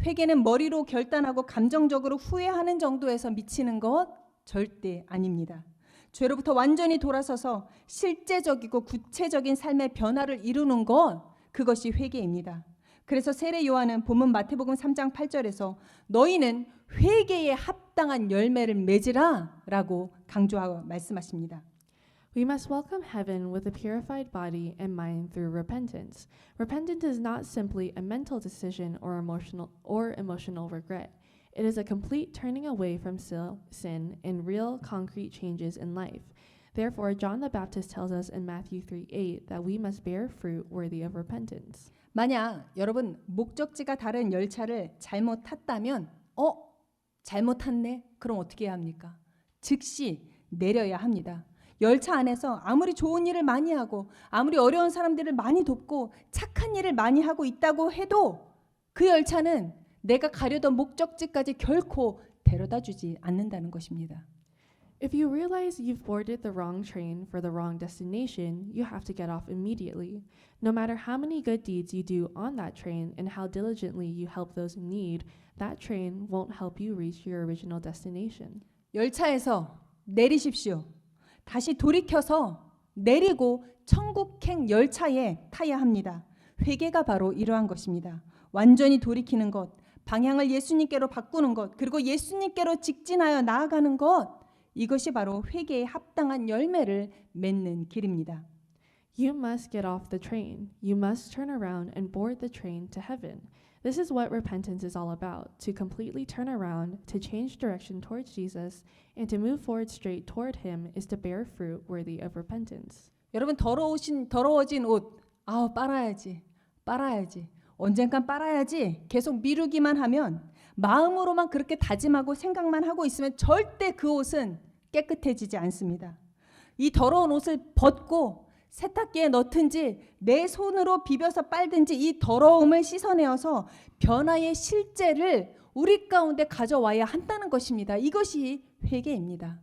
회개는 머리로 결단하고 감정적으로 후회하는 정도에서 미치는 것 절대 아닙니다. 죄로부터 완전히 돌아서서 실제적이고 구체적인 삶의 변화를 이루는 것, 그것이 회개입니다. 그래서 세례 요한은 본문 마태복음 3장 8절에서 너희는 회개에 합당한 열매를 맺으라 라고 강조하고 말씀하십니다. We must welcome heaven with a purified body and mind through repentance. Repentance is not simply a mental decision or emotional regret. It is a complete turning away from sin and real concrete changes in life. Therefore, John the Baptist tells us in Matthew 3:8 that we must bear fruit worthy of repentance. 만약 여러분 목적지가 다른 열차를 잘못 탔다면 잘못 탔네? 그럼 어떻게 해야 합니까? 즉시 내려야 합니다. 열차 안에서 아무리 좋은 일을 많이 하고 아무리 어려운 사람들을 많이 돕고 착한 일을 많이 하고 있다고 해도 그 열차는 내가 가려던 목적지까지 결코 데려다 주지 않는다는 것입니다. If you realize you've boarded the wrong train for the wrong destination, you have to get off immediately. No matter how many good deeds you do on that train and how diligently you help those in need, that train won't help you reach your original destination. 열차에서 내리십시오. 다시 돌이켜서 내리고 천국행 열차에 타야 합니다. 회개가 바로 이러한 것입니다. 완전히 돌이키는 것, 방향을 예수님께로 바꾸는 것, 그리고 예수님께로 직진하여 나아가는 것, 이것이 바로 회개에 합당한 열매를 맺는 길입니다. You must get off the train. You must turn around and board the train to heaven. This is what repentance is all about, to completely turn around, to change direction towards Jesus, and to move forward straight toward Him is to bear fruit worthy of repentance. 여러분 더러워진 옷, 빨아야지. 언젠간 빨아야지. 계속 미루기만 하면 마음으로만 그렇게 다짐하고 생각만 하고 있으면 절대 그 옷은 깨끗해지지 않습니다. 이 더러운 옷을 벗고 세탁기에 넣든지 내 손으로 비벼서 빨든지 이 더러움을 씻어내어서 변화의 실제를 우리 가운데 가져와야 한다는 것입니다. 이것이 회개입니다.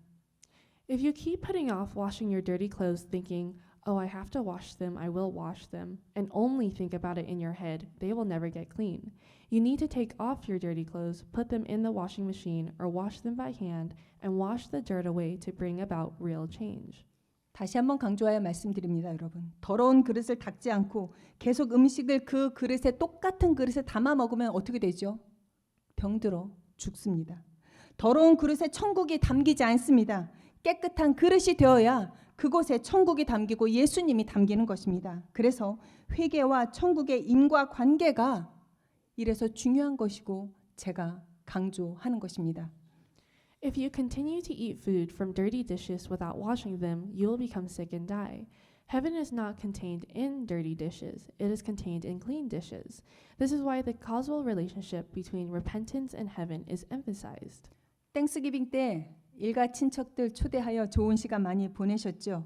If you keep putting off washing your dirty clothes thinking, oh, I have to wash them, I will wash them, and only think about it in your head, they will never get clean. You need to take off your dirty clothes, put them in the washing machine, or wash them by hand, and wash the dirt away to bring about real change. 다시 한번 강조하여 말씀드립니다, 여러분. 더러운 그릇을 닦지 않고 계속 음식을 그 그릇에 똑같은 그릇에 담아 먹으면 어떻게 되죠? 병들어 죽습니다. 더러운 그릇에 천국이 담기지 않습니다. 깨끗한 그릇이 되어야 그곳에 천국이 담기고 예수님이 담기는 것입니다. 그래서 회개와 천국의 인과관계가 이래서 중요한 것이고 제가 강조하는 것입니다. If you continue to eat food from dirty dishes without washing them, you will become sick and die. Heaven is not contained in dirty dishes, it is contained in clean dishes. This is why the causal relationship between repentance and heaven is emphasized. 땡스기빙 때 일가 친척들 초대하여 좋은 시간 많이 보내셨죠?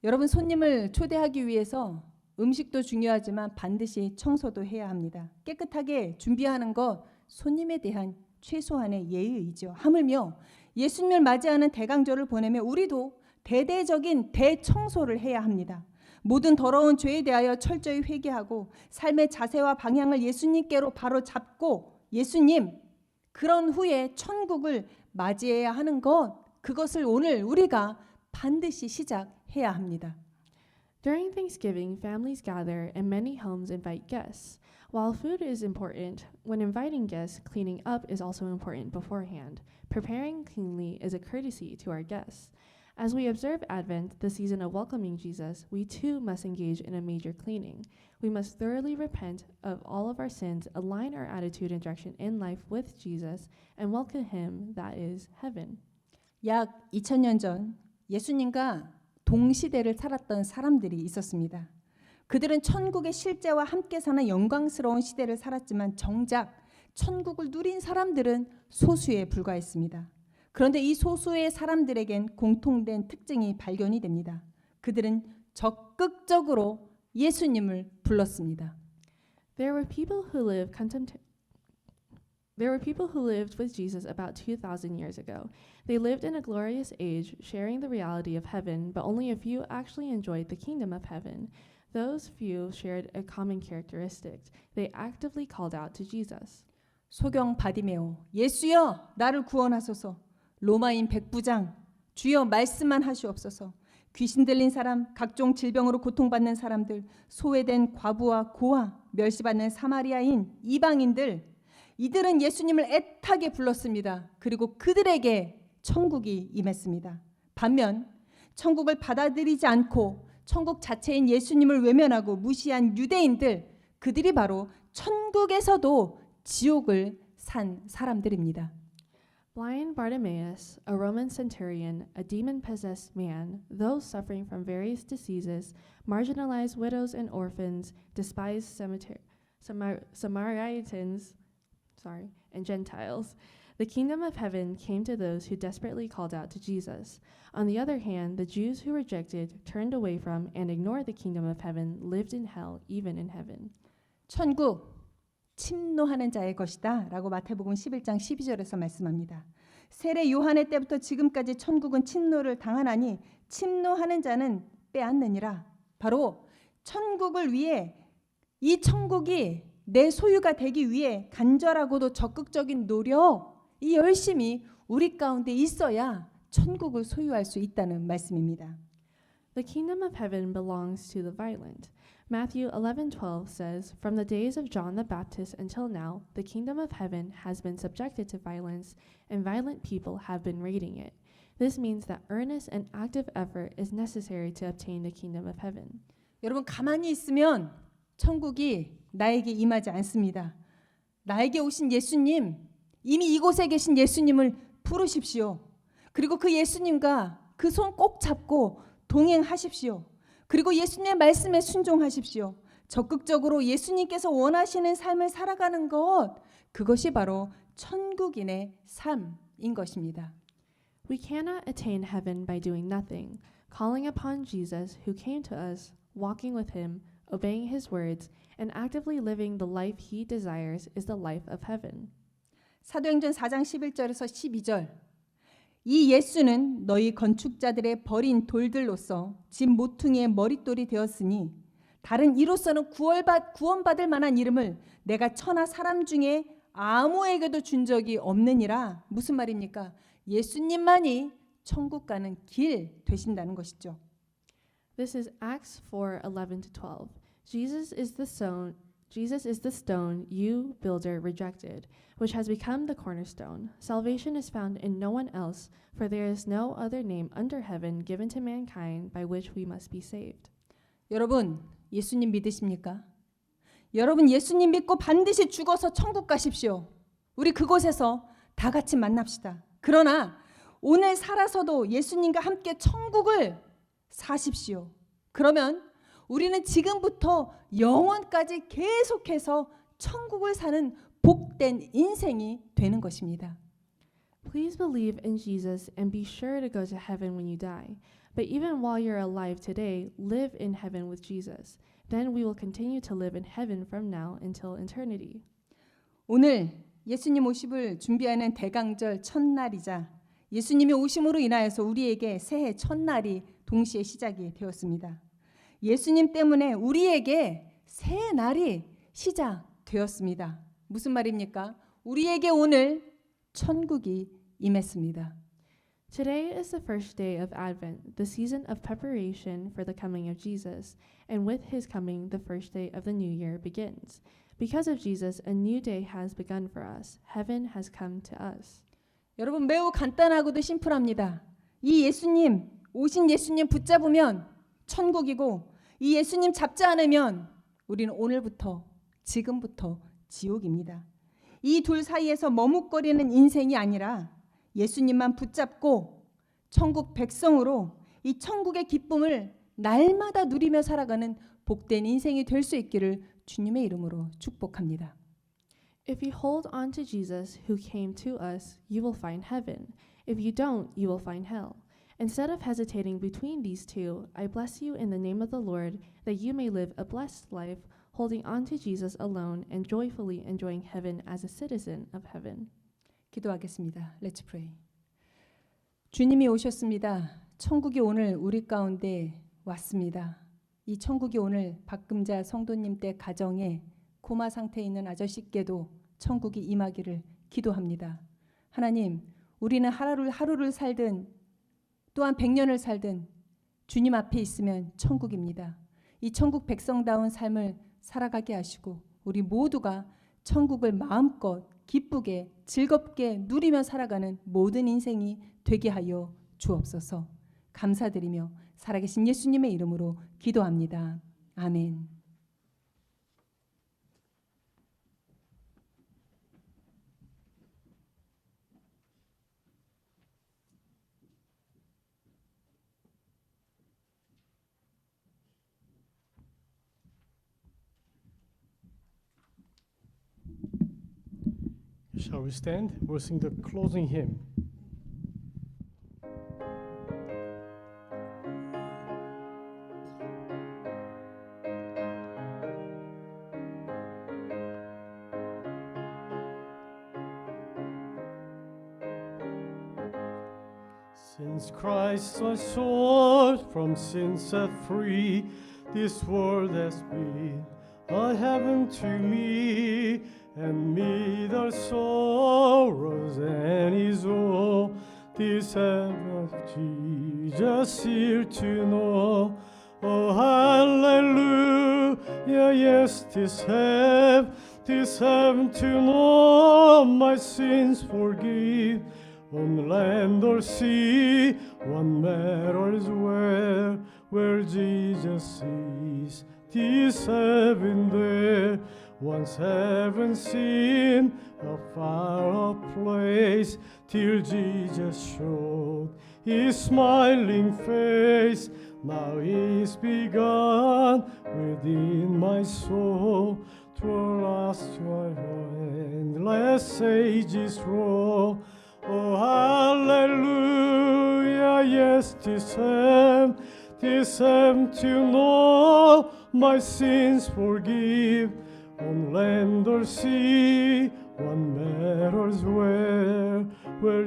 여러분 손님을 초대하기 위해서 음식도 중요하지만 반드시 청소도 해야 합니다. 깨끗하게 준비하는 것 손님에 대한 최소한의 예의이죠. 하물며 예수님을 맞이하는 대강절을 보내며 우리도 대대적인 대청소를 해야 합니다. 모든 더러운 죄에 대하여 철저히 회개하고 삶의 자세와 방향을 예수님께로 바로 잡고 예수님 그런 후에 천국을 맞이해야 하는 것 그것을 오늘 우리가 반드시 시작해야 합니다. During Thanksgiving, families gather and many homes invite guests. While food is important, when inviting guests, cleaning up is also important beforehand. Preparing cleanly is a courtesy to our guests. As we observe Advent, the season of welcoming Jesus, we too must engage in a major cleaning. We must thoroughly repent of all of our sins, align our attitude and direction in life with Jesus, and welcome Him, that is heaven. 약 2000년 전 예수님과 동시대를 살았던 사람들이 있었습니다. 그들은 천국의 실제와 함께 사는 영광스러운 시대를 살았지만 정작 천국을 누린 사람들은 소수에 불과했습니다. 그런데 이 소수의 사람들에겐 공통된 특징이 발견이 됩니다. 그들은 적극적으로 예수님을 불렀습니다. There were people who lived with Jesus about 2,000 years ago. They lived in a glorious age, sharing the reality of heaven, but only a few actually enjoyed the kingdom of heaven. Those few shared a common characteristic. They actively called out to Jesus. 소경 바디메오, 예수여 나를 구원하소서. 로마인 백부장, 주여 말씀만 하시옵소서. 귀신 들린 사람, 각종 질병으로 고통받는 사람들, 소외된 과부와 고아, 멸시받는 사마리아인, 이방인들, 이들은 예수님을 애타게 불렀습니다. 그리고 그들에게 천국이 임했습니다. 반면 천국을 받아들이지 않고 천국 자체인 예수님을 외면하고 무시한 유대인들, 그들이 바로 천국에서도 지옥을 산 사람들입니다. Blind Bartimaeus, a Roman centurion, a demon-possessed man, those suffering from various diseases, marginalized widows and orphans, despised Samaritans, and Gentiles. The kingdom of heaven came to those who desperately called out to Jesus. On the other hand, the Jews who rejected, turned away from, and ignored the kingdom of heaven lived in hell, even in heaven. 천국 침노하는 자의 것이다 라고 마태복음 11장 12절에서 말씀합니다. 세례 요한의 때부터 지금까지 천국은 침노를 당하나니 침노하는 자는 빼앗느니라. 바로 천국을 위해 이 천국이 내 소유가 되기 위해 간절하고도 적극적인 노력, 이 열심이 우리 가운데 있어야 천국을 소유할 수 있다는 말씀입니다. The kingdom of heaven belongs to the violent. Matthew 11:12 says, "From the days of John the Baptist until now, the kingdom of heaven has been subjected to violence, and violent people have been raiding it." This means that earnest and active effort is necessary to obtain the kingdom of heaven. 여러분 가만히 있으면 천국이 나에게 임하지 않습니다. 나에게 오신 예수님, 이미 이곳에 계신 예수님을 부르십시오. 그리고 그 예수님과 그 손 꼭 잡고 동행하십시오. 그리고 예수님의 말씀에 순종하십시오. 적극적으로 예수님께서 원하시는 삶을 살아가는 것, 그것이 바로 천국인의 삶인 것입니다. We cannot attain heaven by doing nothing. Calling upon Jesus, who came to us, walking with him, obeying his words, and actively living the life he desires is the life of heaven. 사도행전 4장 11절에서 12절. 이 예수는 너희 건축자들의 버린 돌들로서 집 모퉁이의 머릿돌이 되었으니 다른 이로서는 구원받을 만한 이름을 내가 천하 사람 중에 아무에게도 준 적이 없느니라. 무슨 말입니까? 예수님만이 천국 가는 길 되신다는 것이죠. This is Acts 4:11-12. Jesus is the stone you, builder, rejected, which has become the cornerstone. Salvation is found in no one else, for there is no other name under heaven given to mankind by which we must be saved. 여러분, 예수님 믿으십니까? 여러분, 예수님 믿고 반드시 죽어서 천국 가십시오. 우리 그곳에서 다 같이 만납시다. 그러나 오늘 살아서도 예수님과 함께 천국을 사십시오. 그러면 우리는 지금부터 영원까지 계속해서 천국을 사는 복된 인생이 되는 것입니다. Please believe in Jesus and be sure to go to heaven when you die. But even while you're alive today, live in heaven with Jesus. Then we will continue to live in heaven from now until eternity. 오늘 예수님 오심을 준비하는 대강절 첫날이자 예수님의 오심으로 인하여서 우리에게 새해 첫날이 동시에 시작이 되었습니다. 예수님 때문에 우리에게 새 날이 시작되었습니다. 무슨 말입니까? 우리에게 오늘 천국이 임했습니다. Today is the first day of Advent, the season of preparation for the coming of Jesus, and with his coming, the first day of the new year begins. Because of Jesus, a new day has begun for us. Heaven has come to us. 여러분, 매우 간단하고도 심플합니다. 이 예수님, 오신 예수님 붙잡으면 천국이고 이 예수님 잡지 않으면 우리는 오늘부터, 지금부터 지옥입니다. 이 둘 사이에서 머뭇거리는 인생이 아니라 예수님만 붙잡고 천국 백성으로 이 천국의 기쁨을 날마다 누리며 살아가는 복된 인생이 될 수 있기를 주님의 이름으로 축복합니다. If you hold on to Jesus who came to us, you will find heaven. If you don't, you will find hell. Instead of hesitating between these two, I bless you in the name of the Lord that you may live a blessed life, holding on to Jesus alone and joyfully enjoying heaven as a citizen of heaven. 기도하겠습니다. Let's pray. 주님이 오셨습니다. 천국이 오늘 우리 가운데 왔습니다. 이 천국이 오늘 박금자 성도님 때 가정에 코마 상태에 있는 아저씨께도 천국이 임하기를 기도합니다. 하나님, 우리는 하루를 살든 또한 100년을 살든 주님 앞에 있으면 천국입니다. 이 천국 백성다운 삶을 살아가게 하시고 우리 모두가 천국을 마음껏 기쁘게 즐겁게 누리며 살아가는 모든 인생이 되게 하여 주옵소서. 감사드리며 살아계신 예수님의 이름으로 기도합니다. 아멘. Shall we stand? We'll sing the closing hymn. Since Christ my soul from sin set free, this world has been a heaven to me, and me the sorrows and his woe, this heaven of Jesus here to know. Oh hallelujah, yes, this heaven to know my sins forgive. On land or sea, one matters where Jesus is. This heaven there, once heaven seen, a far-off place, till Jesus showed his smiling face. Now is begun within my soul, to last your endless ages roll. Oh hallelujah, yes, this am to know my sins forgive. On land or sea, What matters where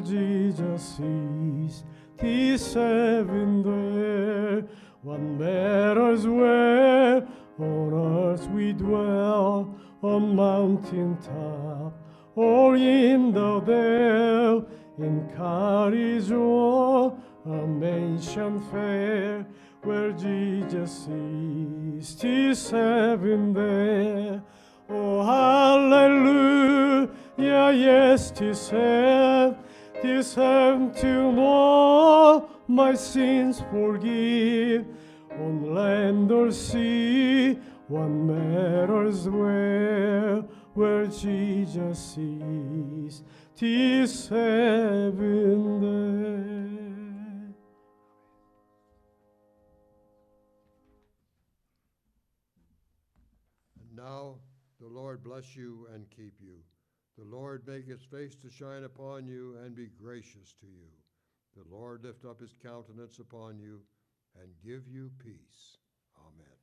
Jesus is, this heaven there. What matters where on earth we dwell, on mountain top or in the dale, in cottage or a mansion fair, where Jesus is, 'tis heaven there. Oh, hallelujah, yes, 'tis heaven to know my sins forgive. On land or sea, what matters where Jesus is, 'tis heaven there. And now the Lord bless you and keep you. The Lord make his face to shine upon you and be gracious to you. The Lord lift up his countenance upon you and give you peace. Amen.